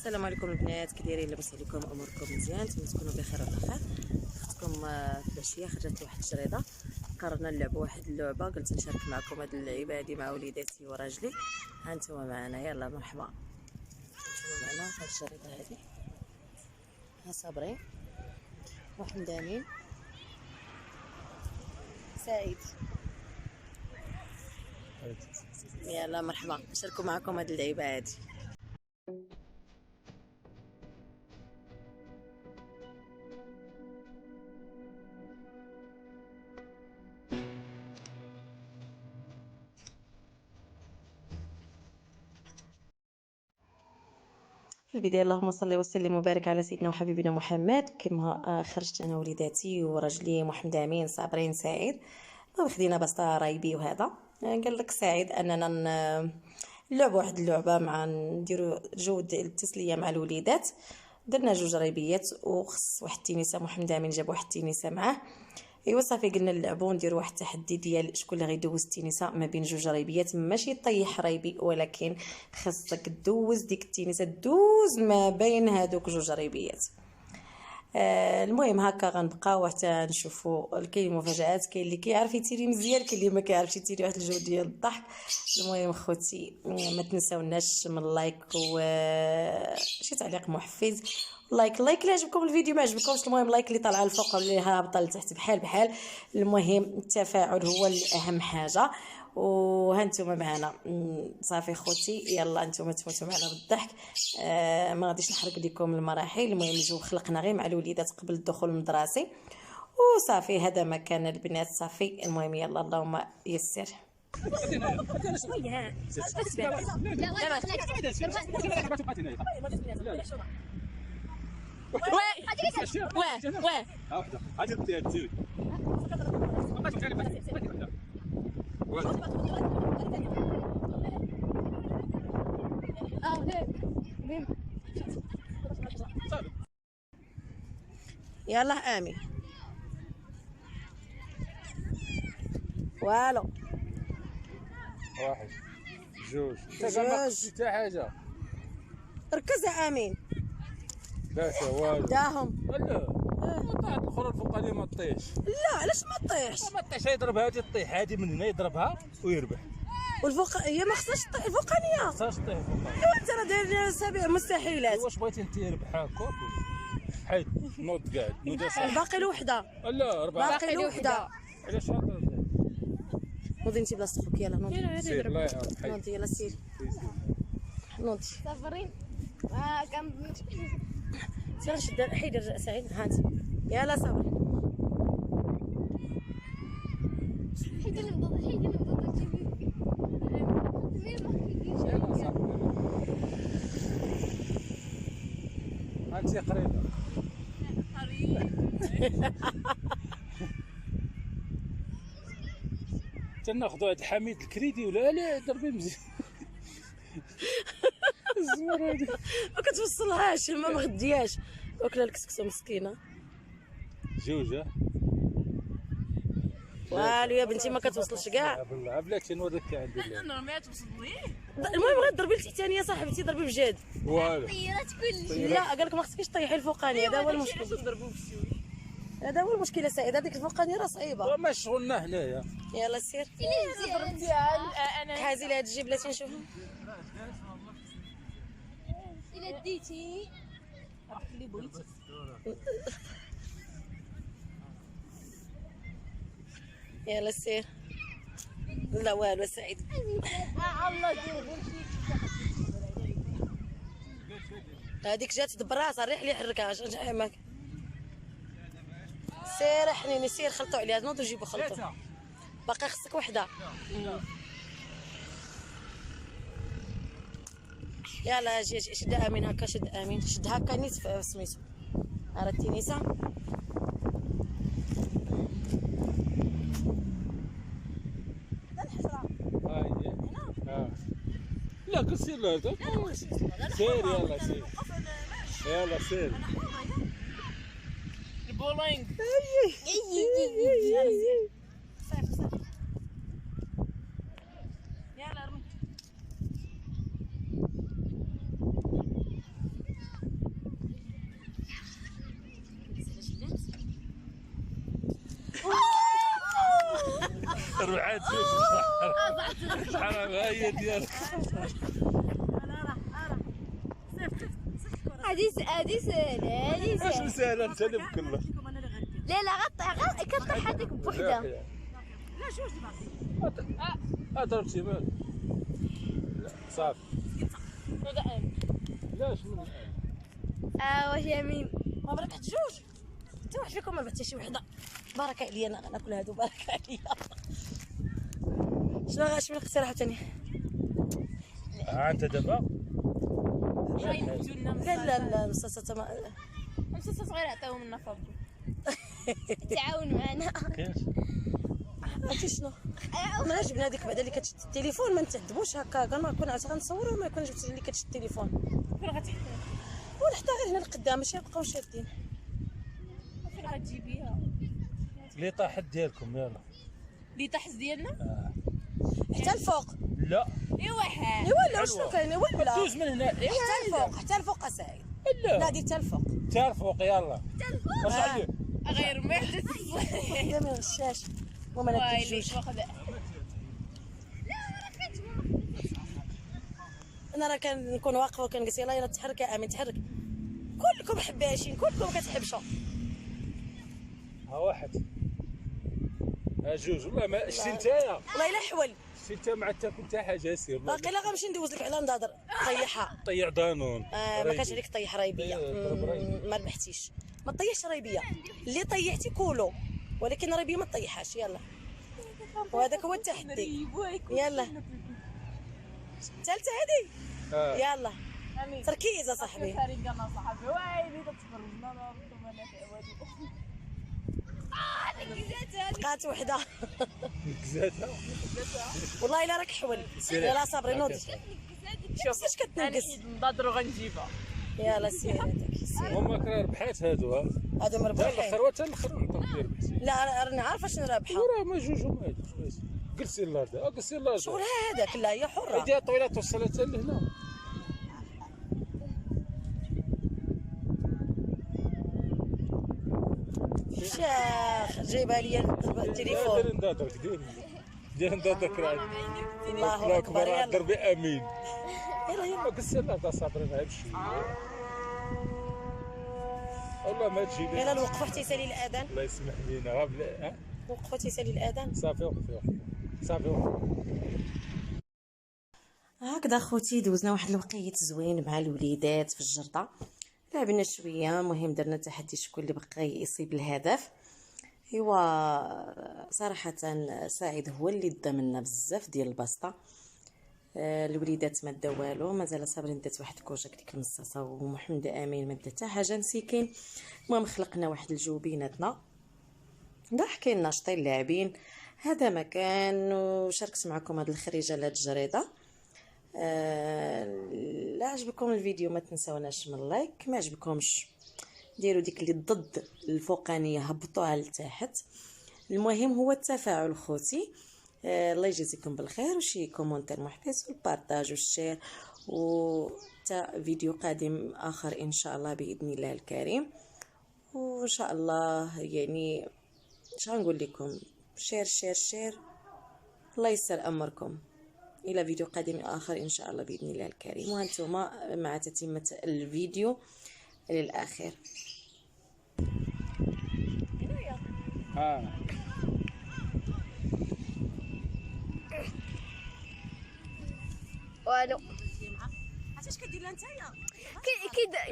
السلام عليكم البنات، كي دايرين؟ لاباس عليكم؟ اموركم مزيان؟ نتمنى تكونوا بخير وعلى خير. اختكم في العشيه خرجت واحد الشريطه، قررنا نلعبوا واحد اللعبه، قلت نشارك معكم هاد اللعيبه هادي مع وليداتي وراجلي. ها انتم معنا، يلا مرحبا. انتم معنا في هاد الشريطه هادي، ها صابرين وحمدانين سعيد. يلا مرحبا، نشاركوا معكم هاد اللعيبه هادي. في البداية اللهم صل وسلم وبارك على سيدنا وحبيبنا محمد. كما خرجت انا وليداتي وراجلي محمد امين صابرين سعيد، خدينا بسطة رايبي وهذا. قال لك سعيد اننا نلعبوا واحد اللعبه مع نديروا جو ديال التسليه مع الوليدات. درنا جوج رايبيات وخص واحد التينيسه، محمد امين جاب واحد التينيسه معاه. ايوا صافي قلنا نلعبوا نديروا واحد التحدي ديال شكون اللي غيدوز التينيسه ما بين جوج ريبيات، ماشي طيح ريبي ولكن خاصك دوز ديك التينيسه، دوز ما بين هادوك جوج ريبيات. المهم هكا غنبقاو حتى نشوفوا. كاين مفاجات، كاين اللي كيعرف يتيري مزيان، كاين اللي ما كيعرفش يتيري، واحد الجو ديال الضحك. المهم خوتي ما تنساوناش من اللايك و شي تعليق محفز. لايك اللي عجبكم الفيديو، ما عجبكمش المهم لايك اللي طالعه الفوق واللي هابطه لتحت بحال. المهم التفاعل هو الاهم حاجه. وهانتوما معنا صافي خوتي، يلا انتوما تموتوا معنا بالضحك. ما غاديش نحرق لكم المراحل. المهم الجو خلقنا غير مع الوليدات قبل الدخول المدرسي وصافي. هذا ما كان البنات صافي. المهم يلا اللهم يسر. يلا امين والو. واحد جوج حتى حاجه. ركز يا امين. ثلاثه والو. داهم. لا طاحت الاخرى الفوقانيه ما تطيحش. لا علاش ما طيحش؟ ما تطيحش، يضرب هذه تطيح هذه من هنا، يضربها ويربح. والفوق هي ما خصهاش تطيح الفوقانيه. ما خصهاش تطيح فوقانيه. ايوا انت راه داير سبع مستحيلات. واش بغيتي انت يربح هكا؟ حيد نوض قاعد باقي له وحده. لا اربعه. باقي له وحده. علاش هكا؟ نوضي انت بلاصه خوك. يلا نوضي. سير الله يعاون. حيد نوضي يلا سير. نوضي. صافرين كان سير شد حيد الرجاء سعيد. هانت يلا صبري. حيد المضاد انت قريبه. تناخذوا هاد حميد الكريدي ولا لا ضربي مزيان. الزمر هادي ما كتوصلهاش، ما مغدياش، واكله الكسكسه مسكينه. جوج والو يا بنتي ما كتوصلش كاع. بالله بلاتي نوريك عندي اللعب. انا ما توصل لي. المهم غير ضربي التحتانيه صاحبتي، ضربي بجد. والو طيرات كلشي. لا قال لك ما خصكيش طيحي الفوقانيه، هذا هو المشكل. هذا هو المشكل سعيد، هذيك الفوقانيه راه صعيبه. وما شغلنا هنايا. يلا سير. انا حازي لهاد الجيب بلاتي نشوف. الا ديتي اللي بغيتي. يلا سير. لا والو سعيد. الله يدير هذيك جات براسها، ريح لي حركها جاي. سير حنيني سير، خلطوا عليها. نوضوا جيبوا خلطوا. باقي خصك وحده. يلا جي شد امين هكا، شد امين، شد هكا نيت سميتو. راه التينيسه لا كسير له هذا. سير يلا سير. يلا سير. البولينغ. ربعات جوج حرام هي ديالك. هادي سهلة هادي واش سهلة. مسهله انت اللي بكله. لا غير كطيح هذيك بوحدة. لا جوج اللي باقي. ضربتي مال. لا صافي. لا شنو واش يمين. ما ربحت جوج، حتى واحد فيكم ما ربحت شي وحده. بارك عليا انا غناكل هادو، بارك عليا. شنو الاقتراح ثاني؟ انت دابا لا المصاصات مسلسل صغير عطاوهم لنا فابو. تعاون معنا. كاينش. عرفتي شنو؟ ما جبنا ديك بعدا اللي كتشد التليفون، ما نتعذبوش هكا، كان ما كون عاد غنصوروا ما يكون جبت اللي كتشد التليفون. فين غتحطها؟ ولا حتى غير هنا القدام ماشي غنبقاو شادين. فين غتجيبيها؟ اللي طاحت ديالكم يلا. اللي تحت ديالنا؟ حتى الفوق. لا ايوا حال. ولا شنو كاين ولا دوز من هنا. حتى الفوق اسعيد. لا لا دير حتى الفوق. حتى الفوق يلا. رجع لي. غير ما يحدث. لا ما غشاش. وما ناكل جوج. انا راه كنكون واقفه وكنقول يلاه تحرك يا امين تحرك. كلكم حباشين، كلكم كتحبشوا. ها واحد ها جوج والله ما شتي نتايا. والله الا حول. شتي انت ما عاد تاكل حتى حاجه سير. باقي لا غنمشي ندوز لك على نضاضر طيحها. طيع دانون. ما كانش عليك طيح رايبيه. ما ربحتيش. ما طيحش رايبيه. اللي طيحتي كولو، ولكن رايبيه ما تطيحهاش. يلا وهذاك هو التحدي. يلا الثالثه هذه. يلا تركيز صاحبي. انا صاحبي ويلي تتفرجنا انا ربما لا تعودي. بقات وحده. نكزاتها. والله الا راك حول. يلا صابري نوضي. شوف اش كتنقص. نضادرو غنجيبها. يلا سير هذاك سير. هما كرا ربحات هادو. ها هادو مربحين. حتى الاخر نعطيك فيه ربحتي. لا راني عارفه شنو رابحه. وراه ما جوج وما هادوش. جلسي لاردا جلسي لاردا. شغل هذاك لا هي حره. ايديها طويله توصل حتى لهنا. شاخ جايبها لي التليفون. دير ندادرك راه. الله اكبر يلا. ضربي امين. يلا جلسي لاردا صابرين غير بشويه. والله ما تجيبي. يلا نوقفوا حتى يسالي الاذان. الله يسمح لينا غا بلا. وقفوا حتى يسالي الاذان. صافي وقفي صافي وقفي. هكذا خوتي دوزنا واحد الوقيت زوين مع الوليدات في الجرده، لعبنا شويه. المهم درنا تحدي شكون اللي بقى يصيب الهدف. ايوا صراحه سعيد هو اللي دا منا بزاف ديال البسطه. الوليدات ما دا والو، مازال صابرين دات واحد كوجه ديك المصاصه، ومحمد امين ما دا حتى حاجه مسكين. المهم خلقنا واحد الجو بيناتنا، ضحكين ناشطين لاعبين. هذا مكان، وشاركت معكم هذه الخريجه لهاد الجريده. لا عجبكم الفيديو ما تنسوناش من لايك، ما عجبكمش ديروا ديك اللي ضد الفوقانيه هبطوها لتحت. المهم هو التفاعل خوتي. الله يجزيكم بالخير، وشي كومونتير محفز والبارطاج والشير، وتا فيديو قادم اخر ان شاء الله باذن الله الكريم. وان شاء الله يعني اش غنقول لكم، شير شير شير. الله يسر امركم الى فيديو قادم اخر ان شاء الله باذن الله الكريم. وانتم مع تتمه الفيديو للاخر. والو علاش كدير لها نتايا؟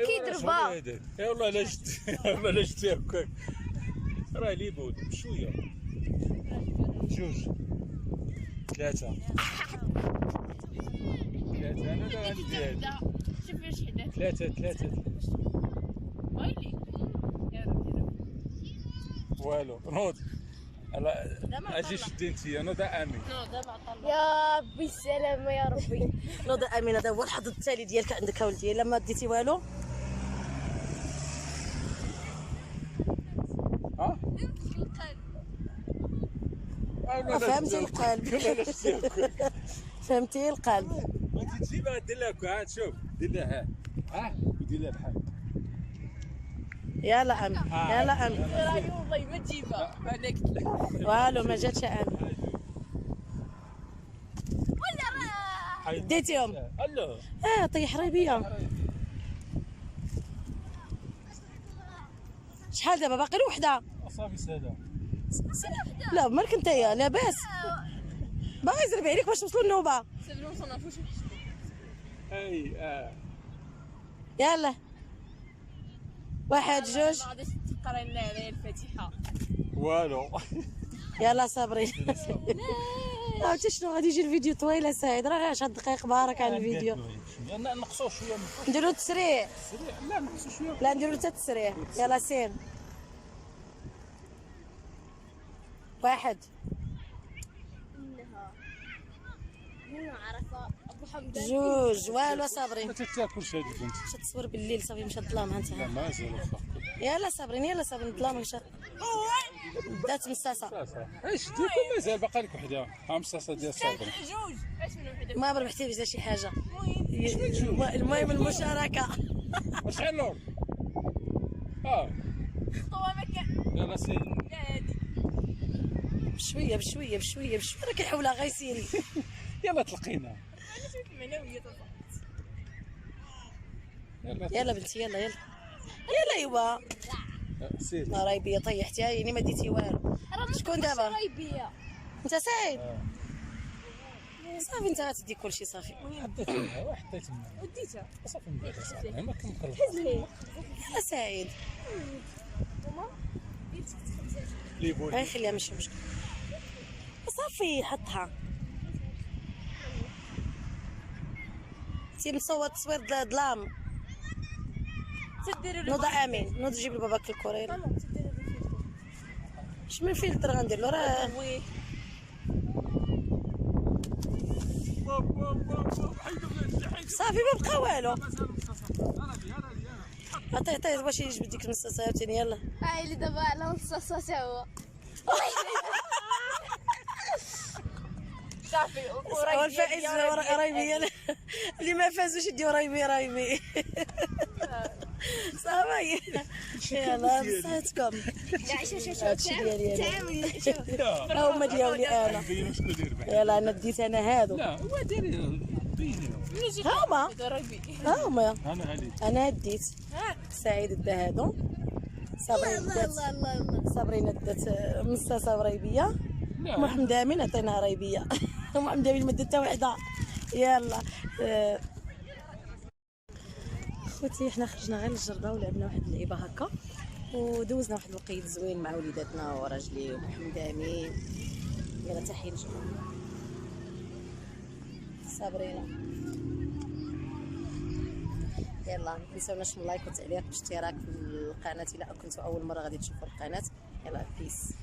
كيضربها. يا والله لا جت والله لا جت هكاك راه لي بود بشويه. جوج ثلاثه انا دا عندي هادي. شوف فاش حدا. ثلاثه ويلي يا ربي والو نوض. اجي شدي انت نوض امين. يا ربي السلامه يا ربي. نوض امين. هذا هو الحظ التالي ديالك عندك اولدي، الا ما ديتي والو. فهمتي القلب. فهمتي القلب. انت تجيبها دير لها ها شوف دير لها ها ودير لها بحال. يلا امين يلا امين. راهي والله ما تجيبها انا قلت لك. والو ما جاتش امين. ديتيهم. لا طيح ريبيه. شحال دابا باقي له وحده؟ صافي سلام. لا مالك نتايا لاباس؟ باغي يزرب عليك باش توصلوا النوبه. سيبنا ما صنعوش. اي يلا 1 2 ما غاديش تقرا لنا عليا الفاتحه. والو. يلا صابرين. عرفتي شنو غادي يجي الفيديو طويل سعيد، راه 10 دقائق بارك على الفيديو. نقصوا شويه نديرو تسريع. لا نقصوا شويه. لا نديرو حتى تسريع. يلا سين 1 هنا عرفه ابو حمد 2 والو صابرين. ما تاكلش هذه البنت. مشات تصور بالليل صافي مشات الظلام انت. لا مازال واخا. يلا صابرين يلا صابرين الظلام مشات. بدات مساسه. ايش ديكم مازال باقي لك وحده. ها مساسه ديال صابر. جوج اش من وحده. ما ربحتي بزاف شي حاجه. المهم المشاركه. شحال نور؟ خطوه ما كان. يلا سير. لا هادي بشويه بشويه بشويه بشويه راه كيحولها غير سيري. يلا تلقينا. انا شفت المعنويه طبعا. يلا بنتي يلا يلا يلا ايوا. سير. ما راهي بيا طيحتي يعني ما ديتي والو. شكون دابا؟ رايبيه. انت سعيد؟ صافي انت غتدي كلشي صافي. حطيتها حطيتها. وديتها. صافي من بعد صافي ما كنقلب. حزلي. يا سعيد ماما بيتك تخبزات. لي بول. غير خليها ماشي مشكل. صافي حطها. انتي مصور تصوير ظلام. تديروا نوض امين نوض جيب لباباك الكوريل. ماما تديروا الفلفل. اش من فلتر غندير له راه وي صافي ما بقى والو. عطيه باش يجبد ديك المصاصه عاوتاني يلا. اللي دابا على نص هو. صافي هو الفائز رايبي اللي ما فازوش يديو رايبي صافي. يلا بصحتكم. لا شوف هادشي ديالي انا. تعامل شوف. ها هما ديالي انا. بينوا شكون اللي ربح. يلا انا ديت انا هادو. لا هو ديري بينوا. ها هما ها هما انا غادي. انا ديت. سعيد دا هادو. صابرين دات صابرين دات مصاصه وريبيه. محمد امين عطيناها ريبيه. محمد امين ما دات حتى وحده. يلا خوتي حنا خرجنا غير للجرده ولعبنا واحد اللعيبه هكا ودوزنا واحد الوقيت زوين مع وليداتنا وراجلي ومحمد امين. يلا تحيه لجميع صابرينا. يلا ما تنساوناش من لايك وتعليق واشتراك في القناه الا كنتوا اول مره غادي تشوفوا القناه. يلا بيس.